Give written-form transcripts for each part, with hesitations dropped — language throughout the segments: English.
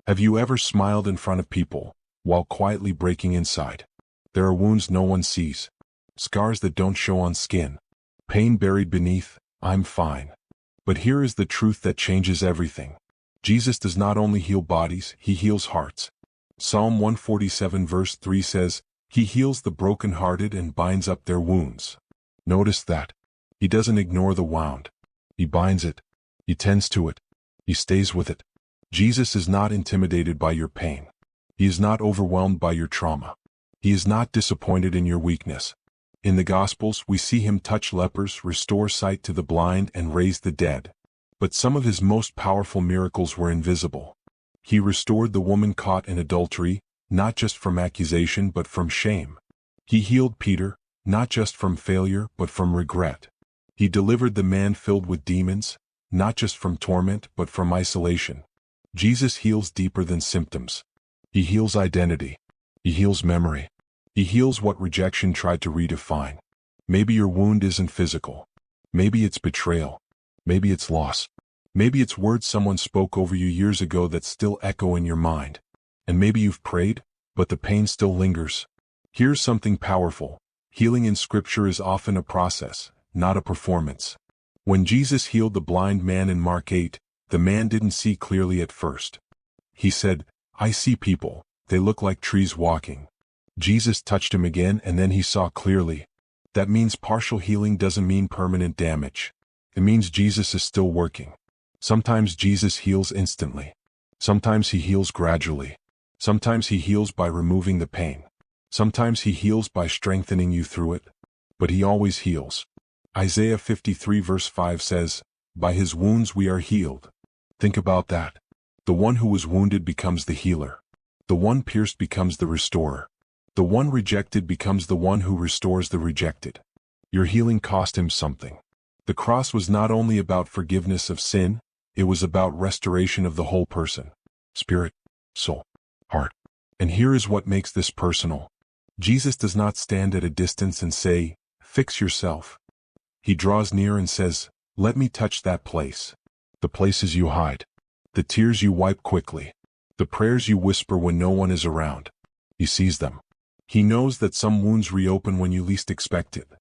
Have you ever smiled in front of people, while quietly breaking inside? There are wounds no one sees, scars that don't show on skin, pain buried beneath, "I'm fine." But here is the truth that changes everything. Jesus does not only heal bodies, he heals hearts. Psalm 147 verse 3 says, "He heals the brokenhearted and binds up their wounds." Notice that. He doesn't ignore the wound. He binds it. He tends to it. He stays with it. Jesus is not intimidated by your pain. He is not overwhelmed by your trauma. He is not disappointed in your weakness. In the Gospels, we see him touch lepers, restore sight to the blind, and raise the dead. But some of his most powerful miracles were invisible. He restored the woman caught in adultery, not just from accusation but from shame. He healed Peter, not just from failure but from regret. He delivered the man filled with demons, not just from torment but from isolation. Jesus heals deeper than symptoms. He heals identity. He heals memory. He heals what rejection tried to redefine. Maybe your wound isn't physical. Maybe it's betrayal. Maybe it's loss. Maybe it's words someone spoke over you years ago that still echo in your mind. And maybe you've prayed, but the pain still lingers. Here's something powerful. Healing in Scripture is often a process, not a performance. When Jesus healed the blind man in Mark 8, the man didn't see clearly at first. He said, "I see people, they look like trees walking." Jesus touched him again and then he saw clearly. That means partial healing doesn't mean permanent damage. It means Jesus is still working. Sometimes Jesus heals instantly. Sometimes he heals gradually. Sometimes he heals by removing the pain. Sometimes he heals by strengthening you through it. But he always heals. Isaiah 53 verse 5 says, "By his wounds we are healed." Think about that. The one who was wounded becomes the healer. The one pierced becomes the restorer. The one rejected becomes the one who restores the rejected. Your healing cost him something. The cross was not only about forgiveness of sin, it was about restoration of the whole person. Spirit, soul, heart. And here is what makes this personal. Jesus does not stand at a distance and say, "Fix yourself." He draws near and says, "Let me touch that place." The places you hide. The tears you wipe quickly. The prayers you whisper when no one is around. He sees them. He knows that some wounds reopen when you least expect it.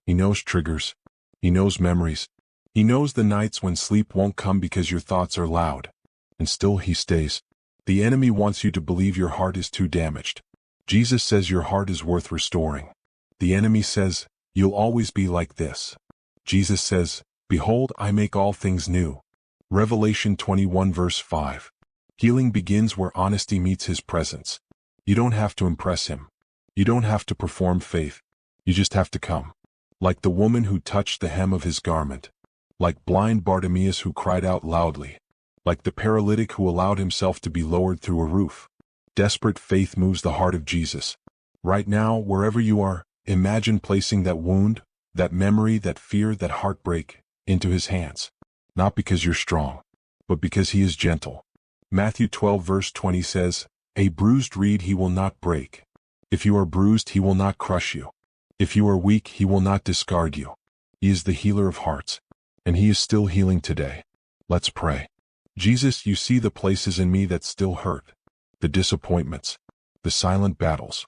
He knows triggers. He knows memories. He knows the nights when sleep won't come because your thoughts are loud. And still he stays. The enemy wants you to believe your heart is too damaged. Jesus says your heart is worth restoring. The enemy says, "You'll always be like this." Jesus says, "Behold, I make all things new." Revelation 21 verse 5. Healing begins where honesty meets his presence. You don't have to impress him. You don't have to perform faith. You just have to come. Like the woman who touched the hem of his garment. Like blind Bartimaeus who cried out loudly. Like the paralytic who allowed himself to be lowered through a roof. Desperate faith moves the heart of Jesus. Right now, wherever you are, imagine placing that wound, that memory, that fear, that heartbreak, into his hands. Not because you're strong, but because he is gentle. Matthew 12 verse 20 says, "A bruised reed he will not break. If you are bruised, he will not crush you. If you are weak, he will not discard you." He is the healer of hearts, and he is still healing today. Let's pray. Jesus, you see the places in me that still hurt. The disappointments, the silent battles,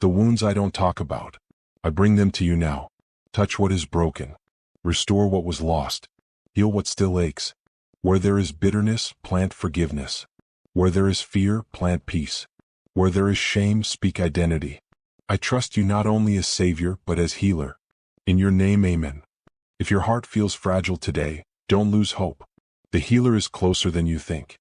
the wounds I don't talk about. I bring them to you now. Touch what is broken. Restore what was lost. Heal what still aches. Where there is bitterness, plant forgiveness. Where there is fear, plant peace. Where there is shame, speak identity. I trust you not only as Savior, but as healer. In your name, amen. If your heart feels fragile today, don't lose hope. The healer is closer than you think.